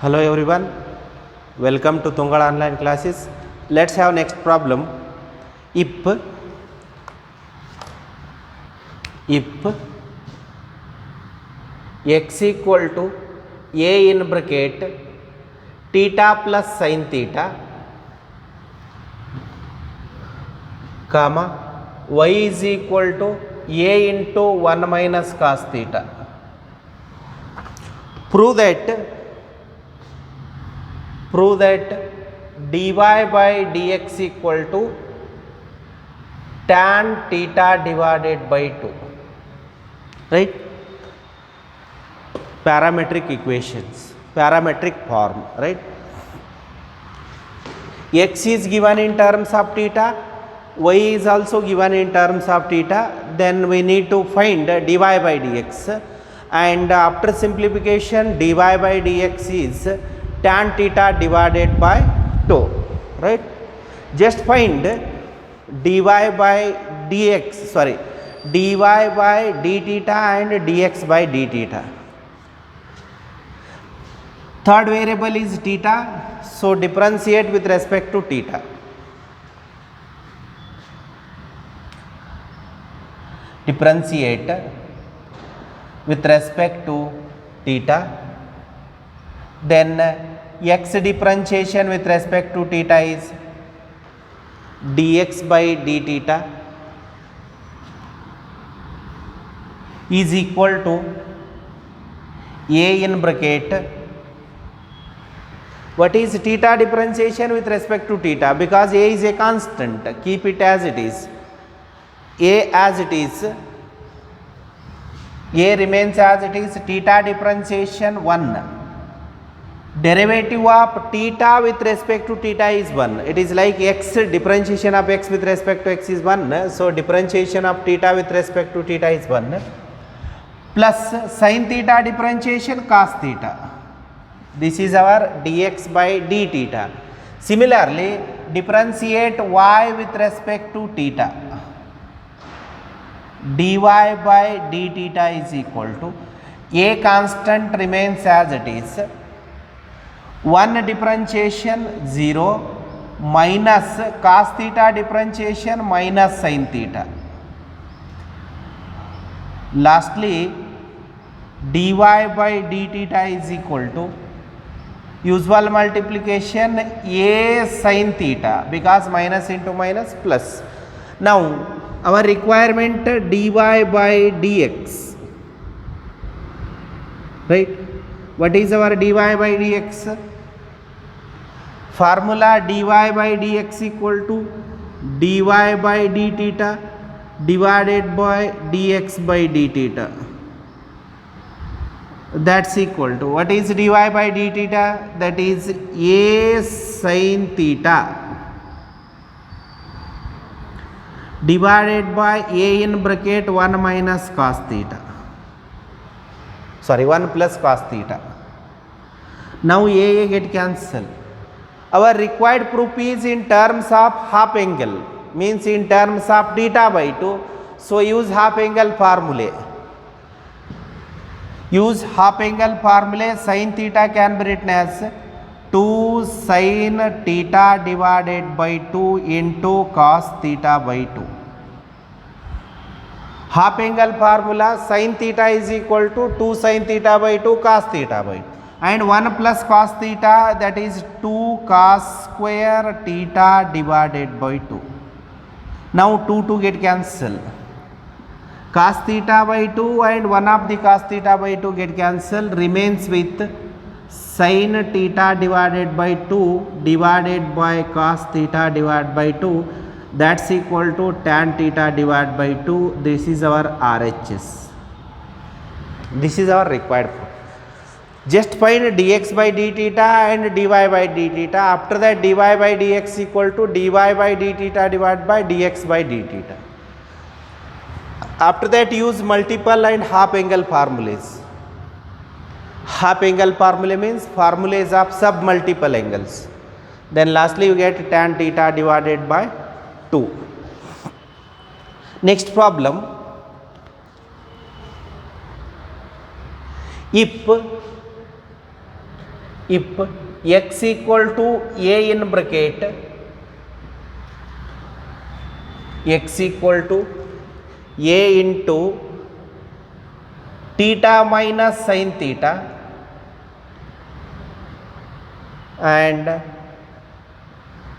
Hello everyone, welcome to Tungal online classes. Let's have next problem. If x equal to a in bracket theta plus sin theta comma y is equal to a into 1 minus cos theta, prove that dy by dx equal to tan theta divided by 2, right? Parametric equations, parametric form, right? X is given in terms of theta, y is also given in terms of theta, then we need to find dy by dx, and after simplification dy by dx is tan theta divided by 2, right? Just find dy by dx, dy by d theta and dx by d theta. Third variable is theta, so differentiate with respect to theta. Differentiate with respect to theta, then x differentiation with respect to theta is dx by d theta is equal to a in bracket. What is theta differentiation with respect to theta? Because a is a constant, keep it as it is. A as it is, a remains as it is, theta differentiation 1. Derivative of theta with respect to theta is 1. It is like x, differentiation of x with respect to x is 1. So differentiation of theta with respect to theta is 1. Plus sin theta differentiation cos theta. This is our dx by d theta. Similarly, differentiate y with respect to theta. dy by d theta is equal to a constant remains as it is, 1 differentiation 0 minus cos theta differentiation minus sin theta. Lastly, dy by d theta is equal to usual multiplication a sin theta, because minus into minus plus. Now our requirement dy by dx, right? What is our dy by dx? Formula dy by dx equal to dy by d theta divided by dx by d theta. That's equal to, what is dy by d theta? That is a sin theta divided by a in bracket 1 minus cos theta, 1 plus cos theta. Now a get cancelled. Our required proof is in terms of half angle, means in terms of theta by 2. So use half angle formula. Use half angle formula. Sin theta can be written as 2 sin theta divided by 2 into cos theta by 2. Half angle formula, sin theta is equal to 2 sin theta by 2 cos theta by 2, and 1 plus cos theta, that is 2 cos square theta divided by 2. Now 2 get cancelled. Cos theta by 2 and 1 of the cos theta by 2 get cancelled, remains with sin theta divided by 2 divided by cos theta divided by 2, that's equal to tan theta divided by 2. This is our RHS. This is our required proof. Just find dx by d theta and dy by d theta. After that dy by dx equal to dy by d theta divided by dx by d theta. After that use multiple and half angle formulas. Half angle formula means formulas of sub multiple angles. Then lastly you get tan theta divided by 2. Next problem. If if x equal to a in bracket x equal to a into theta minus sin theta and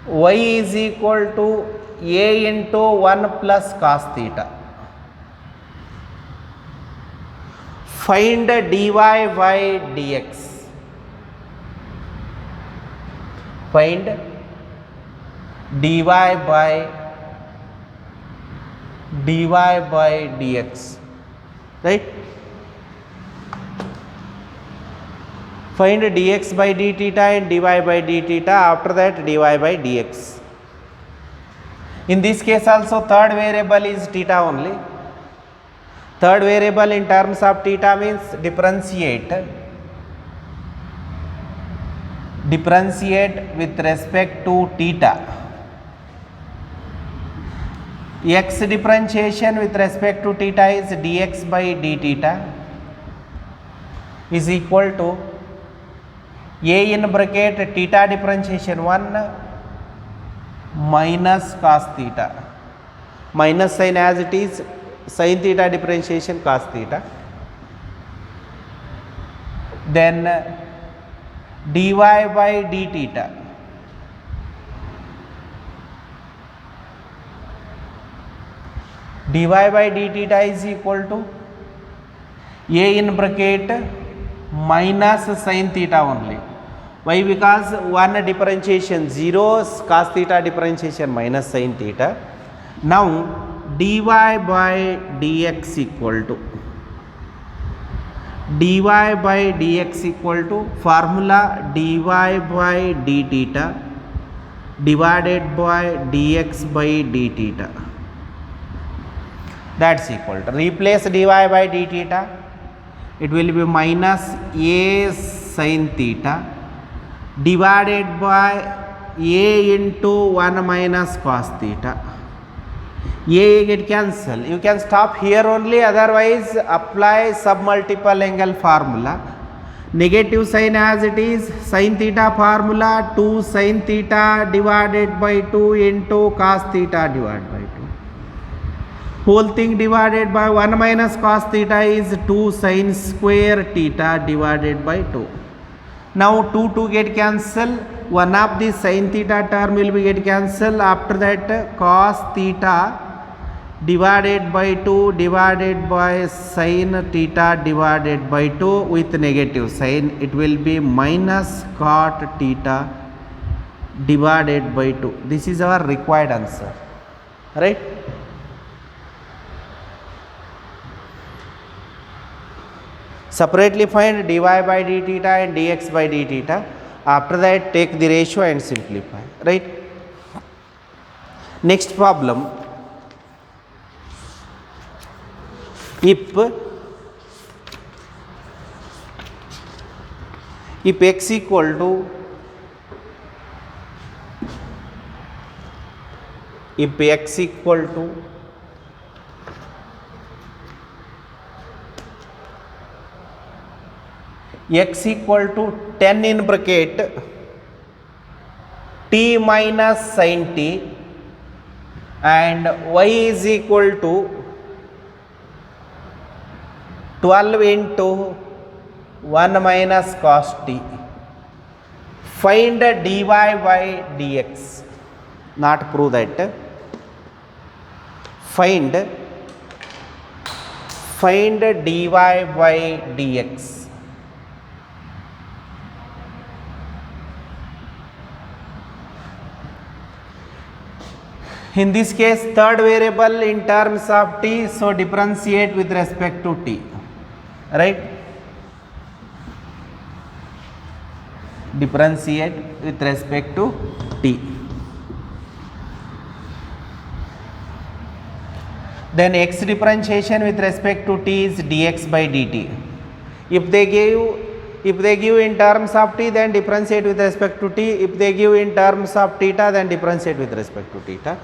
y is equal to a into 1 plus cos theta. Find dy by dx. Find dy by dx, right? Find dx by d theta and dy by d theta, after that dy by dx. In this case also third variable is theta only. Third variable in terms of theta means differentiate with respect to theta. X differentiation with respect to theta is dx by d theta is equal to a in bracket theta differentiation 1 minus cos theta, minus sign as it is, sin theta differentiation cos theta, then dy by d theta, dy by d theta is equal to a in bracket minus sin theta only. Why? Because 1 differentiation 0, cos theta differentiation minus sin theta. Now dy by dx equal to formula dy by d theta divided by dx by d theta, that's equal to, replace dy by d theta, it will be minus a sin theta divided by a into 1 minus cos theta. A get cancel, you can stop here only, otherwise apply submultiple angle formula. Negative sign as it is, sin theta formula 2 sin theta divided by 2 into cos theta divided by 2. Whole thing divided by 1 minus cos theta is 2 sin square theta divided by 2. Now 2 get cancel, one of the sin theta term will be get cancel, after that cos theta divided by 2 divided by sin theta divided by 2 with negative sign, it will be minus cot theta divided by 2. This is our required answer, right? Separately find dy by d theta and dx by d theta, after that take the ratio and simplify, right? Next problem, if x equal to x equal to 10 in bracket t minus sin t and y is equal to 12 into 1 minus cos t. Find dy by dx. Not prove that. Find dy by dx. In this case third variable in terms of t, so differentiate with respect to t, right? Differentiate with respect to t. Then x differentiation with respect to t is dx by dt. If they give in terms of t, then differentiate with respect to t. If they give in terms of theta, then differentiate with respect to theta.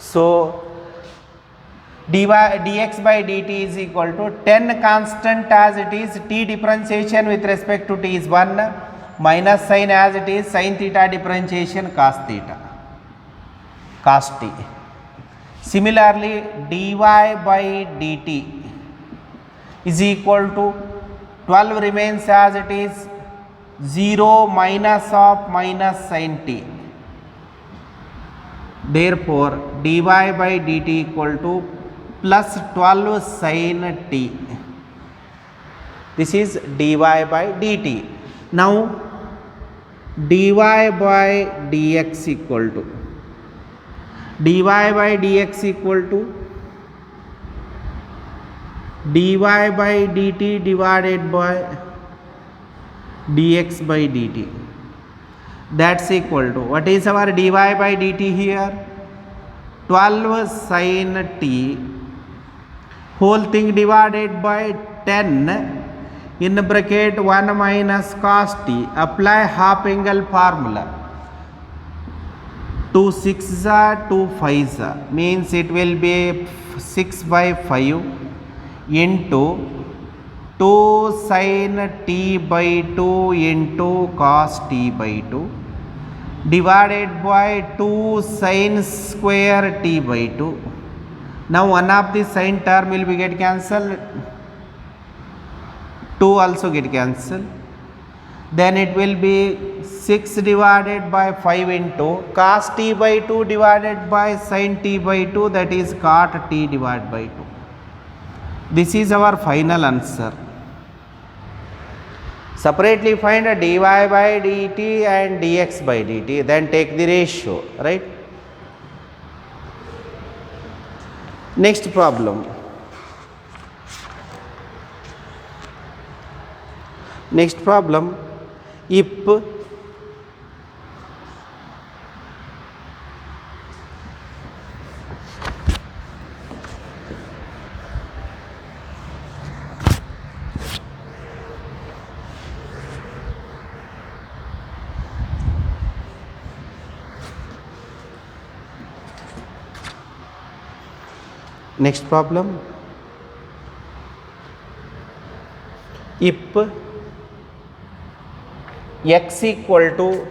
So dx by dt is equal to 10 constant as it is, t differentiation with respect to t is 1 minus sign as it is sin theta differentiation cos theta, cos t. Similarly, dy by dt is equal to 12 remains as it is 0 minus of minus sin t. Therefore, dy by dt equal to plus 12 sin t. This is dy by dt. Now, dy by dx equal to dy by dx equal to dy by dt divided by dx by dt. That's equal to, what is our dy by dt here? 12 sin t whole thing divided by 10 in bracket 1 minus cos t. Apply half angle formula. 2 6s are 2 5s are, means it will be 6 by 5 into 2 sin t by 2 into cos t by 2 divided by 2 sin square t by 2. Now one of the sin term will be get cancelled, 2 also get cancelled, then it will be 6 divided by 5 into cos t by 2 divided by sin t by 2, that is cot t divided by 2. This is our final answer. Separately find a dy by dt and dx by dt, then take the ratio, right? Next problem. Next problem, if next problem, if x equal to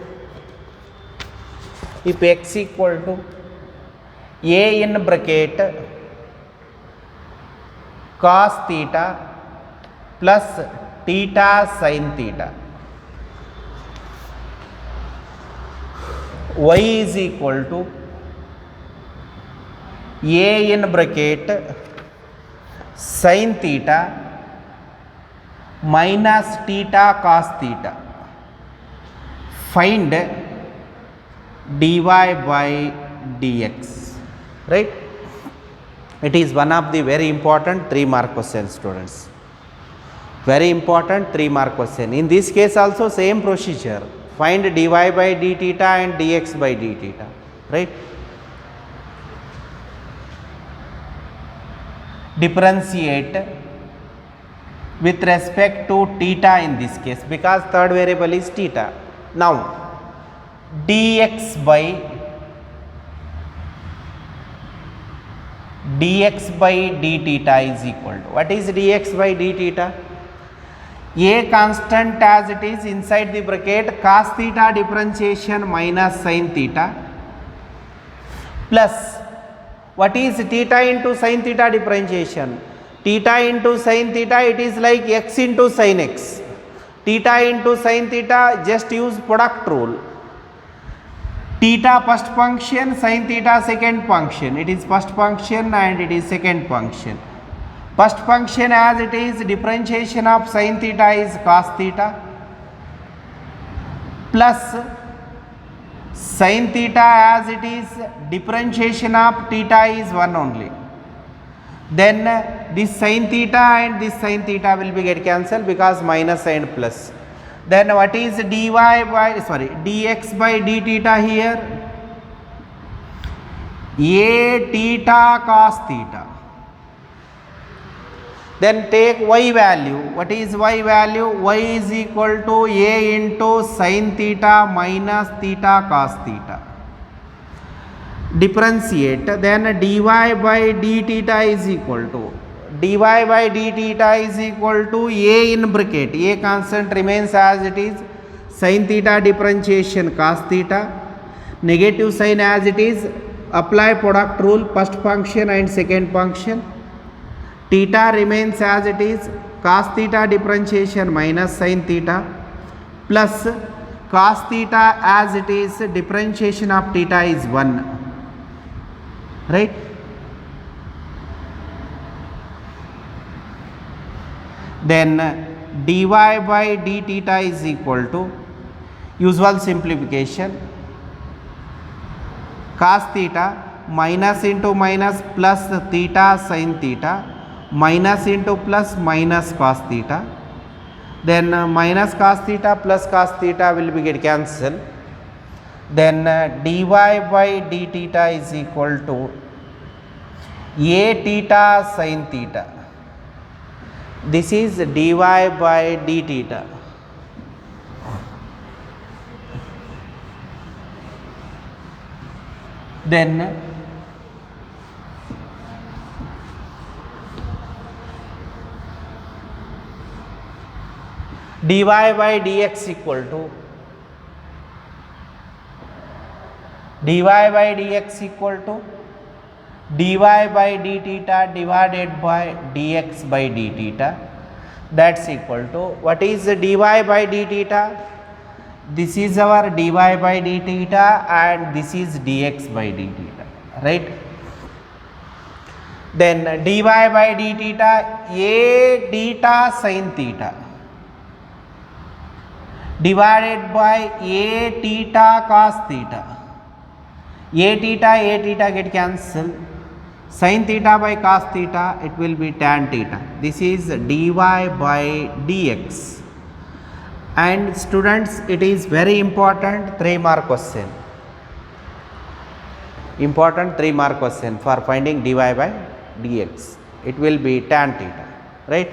a in bracket cos theta plus theta sin theta, y is equal to a in bracket sin theta minus theta cos theta. Find dy by dx, right? It is one of the very important 3-mark question, students. Very important 3-mark question. In this case also same procedure. Find dy by d theta and dx by d theta, right? Differentiate with respect to theta in this case, because third variable is theta. Now, dx by d theta is equal to, what is dx by d theta? A constant as it is inside the bracket cos theta differentiation minus sin theta plus, what is theta into sin theta differentiation? Theta into sin theta, it is like x into sin x. Theta into sin theta, just use product rule. Theta first function, sin theta second function. It is first function and it is second function. First function as it is differentiation of sin theta is cos theta plus sin theta as it is differentiation of theta is 1 only. Then this sin theta and this sin theta will be get cancelled because minus and plus. Then what is dx by d theta here? A theta cos theta. Then take y value. What is y value? Y is equal to a into sin theta minus theta cos theta. Differentiate, then dy by d theta is equal to, dy by d theta is equal to a in bracket, a constant remains as it is, sin theta differentiation cos theta, negative sign as it is, apply product rule first function and second function, theta remains as it is, cos theta differentiation minus sin theta plus cos theta as it is, differentiation of theta is 1, right. Then dy by d theta is equal to, usual simplification, cos theta minus into minus plus theta sin theta minus into plus minus cos theta, then minus cos theta plus cos theta will be get cancelled, then dy by d theta is equal to a theta sin theta. This is dy by d theta. Then dy by dx equal to, dy by dx equal to dy by d theta divided by dx by d theta, that's equal to, what is dy by d theta? This is our dy by d theta and this is dx by d theta, right. Then dy by d theta, a theta sin theta divided by a theta cos theta, a theta get cancelled, sin theta by cos theta, it will be tan theta. This is dy by dx. And students, it is very important 3-mark question. Important 3-mark question for finding dy by dx. It will be tan theta, right.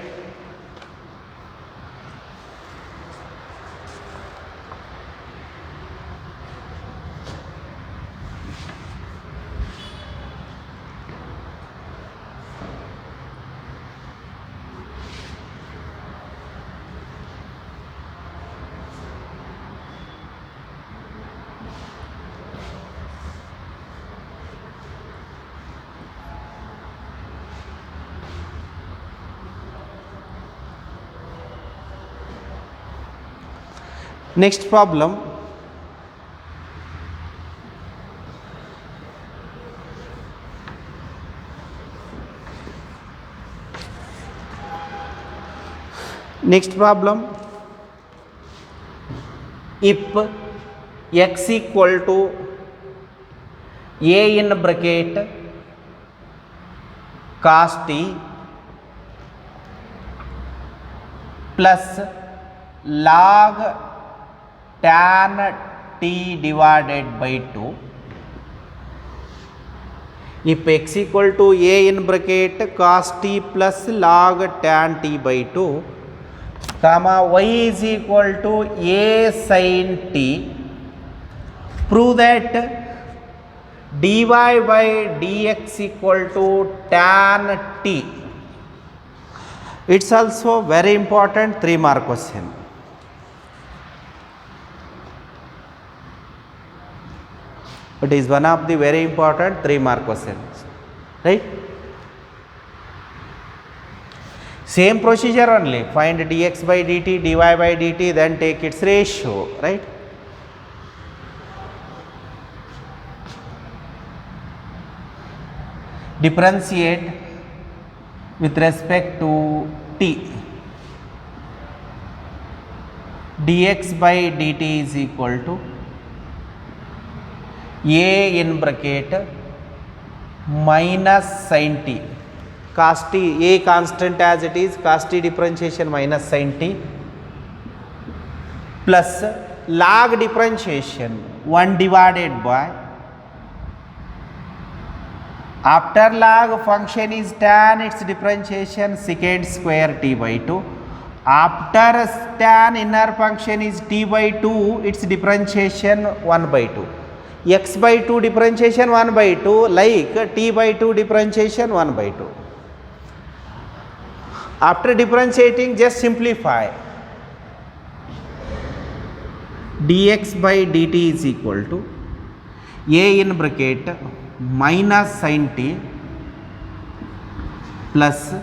Next problem, if x equal to a in bracket cos t plus log tan t divided by 2, if x equal to a in bracket cos t plus log tan t by 2, comma y is equal to a sin t, prove that dy by dx equal to tan t. It's also very important 3-mark question. It is one of the very important 3-mark questions, right. Same procedure only, find dx by dt, dy by dt, then take its ratio, right. Differentiate with respect to t. Dx by dt is equal to a in bracket minus sin t, cos t, a constant as it is, cos t differentiation minus sin t, plus log differentiation 1 divided by, after log function is tan, its differentiation secant square t by 2, after tan inner function is t by 2, its differentiation 1 by 2. X by 2 differentiation 1 by 2, like t by 2 differentiation 1 by 2. After differentiating, just simplify. dx by dt is equal to a in bracket minus sin t plus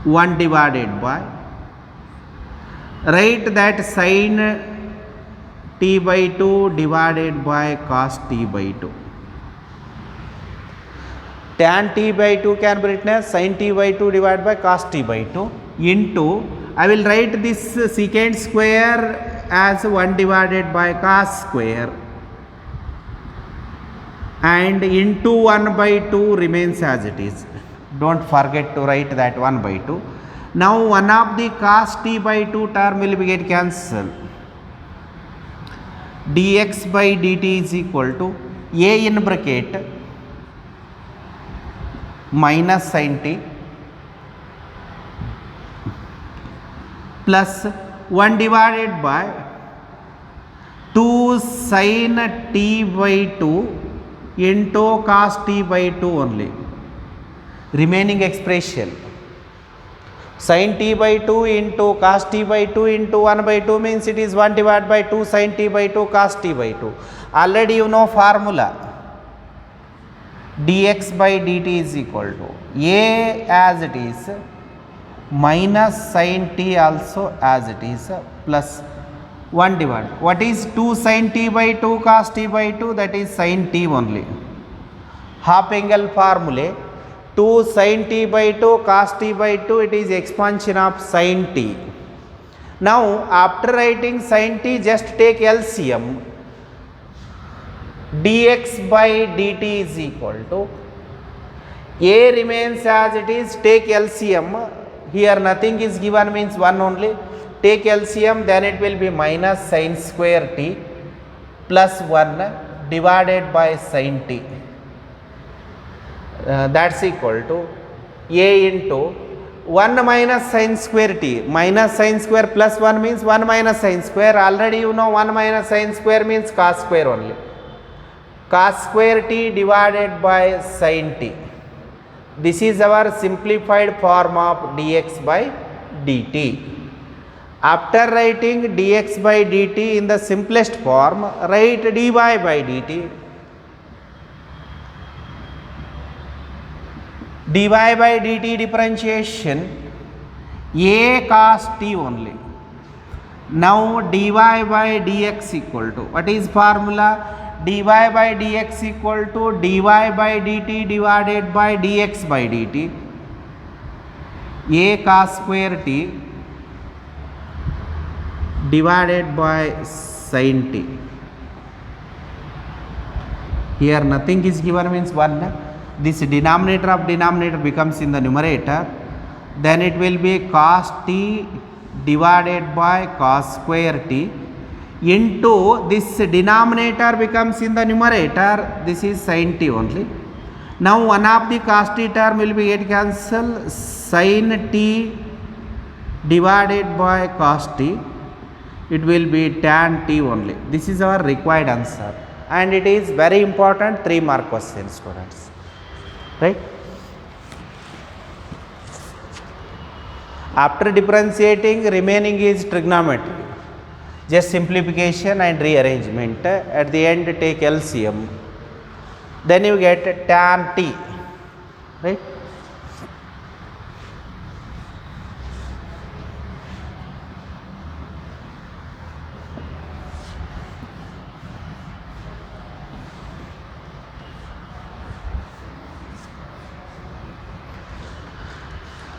1 divided by, write that sin t by 2 divided by cos t by 2. Tan t by 2 can be written as sin t by 2 divided by cos t by 2 into, I will write this secant square as 1 divided by cos square and into 1 by 2 remains as it is. Don't forget to write that 1 by 2. Now one of the cos t by 2 term will be get cancelled. Dx by dt is equal to a in bracket minus sin t plus 1 divided by 2 sin t by 2 into cos t by 2 only. Remaining expression sin t by 2 into cos t by 2 into 1 by 2 means it is 1 divided by 2 sin t by 2 cos t by 2. Already you know formula. Dx by dt is equal to a as it is minus sin t also as it is plus 1 divided. What is 2 sin t by 2 cos t by 2? That is sin t only. Half angle formula 2 sin t by 2 cos t by 2, it is expansion of sin t. Now after writing sin t, just take LCM. Dx by dt is equal to a remains as it is, take LCM. Here nothing is given means 1 only. Take LCM, then it will be minus sin square t plus 1 divided by sin t. That's equal to a into 1 minus sin square t. Minus sin square plus 1 means 1 minus sin square. Already you know 1 minus sin square means cos square only. Cos square t divided by sin t. This is our simplified form of dx by dt. After writing dx by dt in the simplest form, write dy by dt. Dy by dt differentiation a cos t only. Now dy by dx equal to, what is formula? Dy by dx equal to dy by dt divided by dx by dt. A cos square t divided by sin t. Here nothing is given means 1. This denominator of denominator becomes in the numerator. Then it will be cos t divided by cos square t into this denominator becomes in the numerator. This is sin t only. Now one of the cos t term will be get cancelled. Sin t divided by cos t, it will be tan t only. This is our required answer, and it is very important 3 mark question, students, right? After differentiating, remaining is trigonometry, just simplification and rearrangement. At the end take LCM, then you get tan t, right?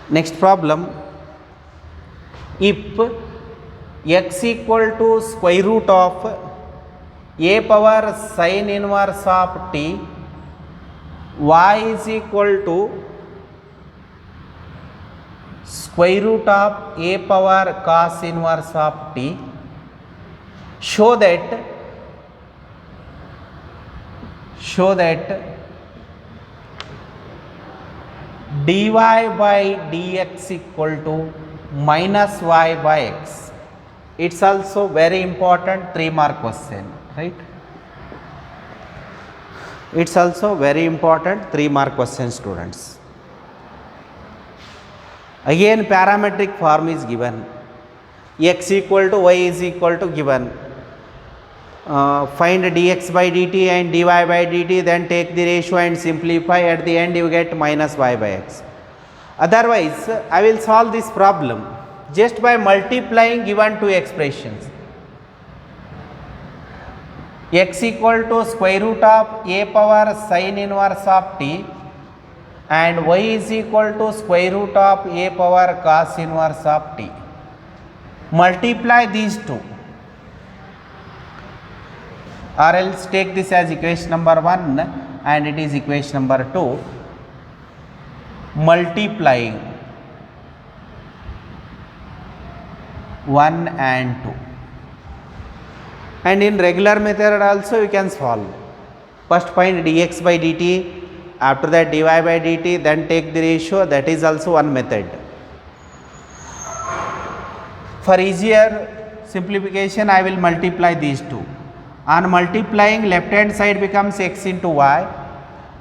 Next problem, if x equal to square root of a power sin inverse of t, y is equal to square root of a power cos inverse of t, show that dy by dx equal to minus y by x. It's also very important 3 mark question, right? It's also very important 3 mark question, students. Again parametric form is given. x equal to y is equal to given. Find dx by dt and dy by dt, then take the ratio and simplify. At the end you get minus y by x. Otherwise, I will solve this problem just by multiplying given two expressions. X equal to square root of a power sin inverse of t and y is equal to square root of a power cos inverse of t. Multiply these two, or else take this as equation number 1 and it is equation number 2. Multiplying 1 and 2, and in regular method also you can solve. First find dx by dt, after that dy by dt, then take the ratio. That is also one method. For easier simplification, I will multiply these two. On multiplying, left hand side becomes x into y,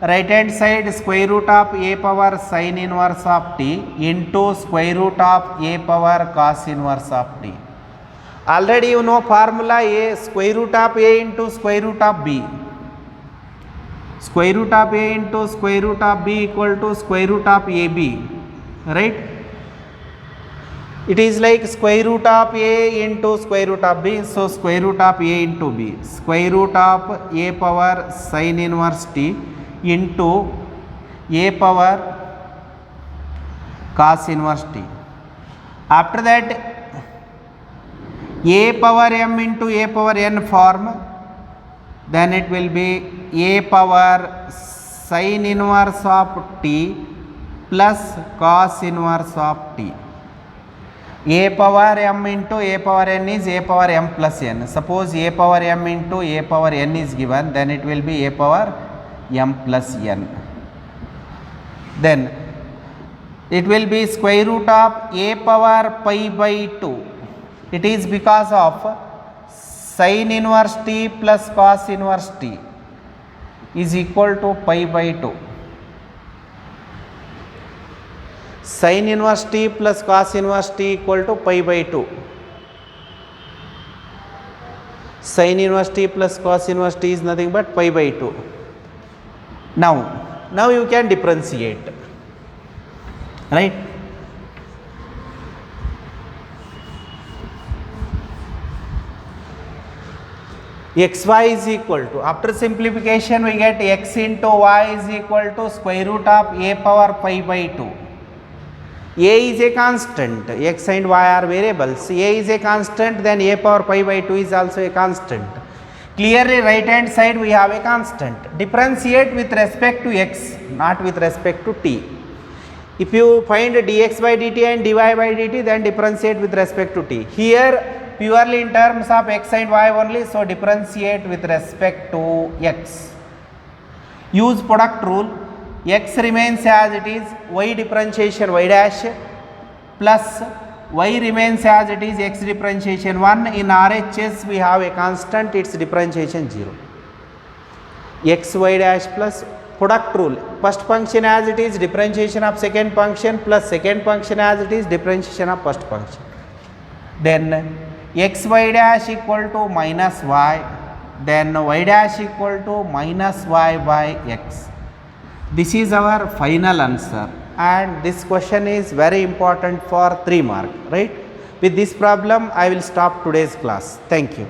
right hand side square root of a power sin inverse of t into square root of a power cos inverse of t. Already you know formula, a square root of a into square root of b. Square root of a into square root of b equal to square root of ab, right? It is like square root of a into square root of b, so square root of a into b, square root of a power sin inverse t into a power cos inverse t. After that, a power m into a power n form, then it will be a power sin inverse of t plus cos inverse of t. A power m into a power n is a power m plus n. Suppose a power m into a power n is given, then it will be a power m plus n. Then it will be square root of a power pi by 2. It is because of sin inverse t plus cos inverse t is equal to pi by 2. Sin inverse t plus cos inverse t equal to pi by 2. Sin inverse t plus cos inverse t is nothing but pi by 2. Now you can differentiate, right? Xy is equal to, after simplification we get x into y is equal to square root of a power pi by 2. A is a constant, x and y are variables. A is a constant, then a power pi by 2 is also a constant. Clearly right hand side we have a constant. Differentiate with respect to x, not with respect to t. If you find dx by dt and dy by dt, then differentiate with respect to t. Here purely in terms of x and y only, so differentiate with respect to x. Use product rule. X remains as it is, y differentiation y dash plus y remains as it is, x differentiation 1. In RHS we have a constant, its differentiation 0. X y dash plus product rule, first function as it is, differentiation of second function plus second function as it is, differentiation of first function. Then x y dash equal to minus y, then y dash equal to minus y by x. This is our final answer, and this question is very important for 3 marks, right? With this problem I will stop today's class. Thank you.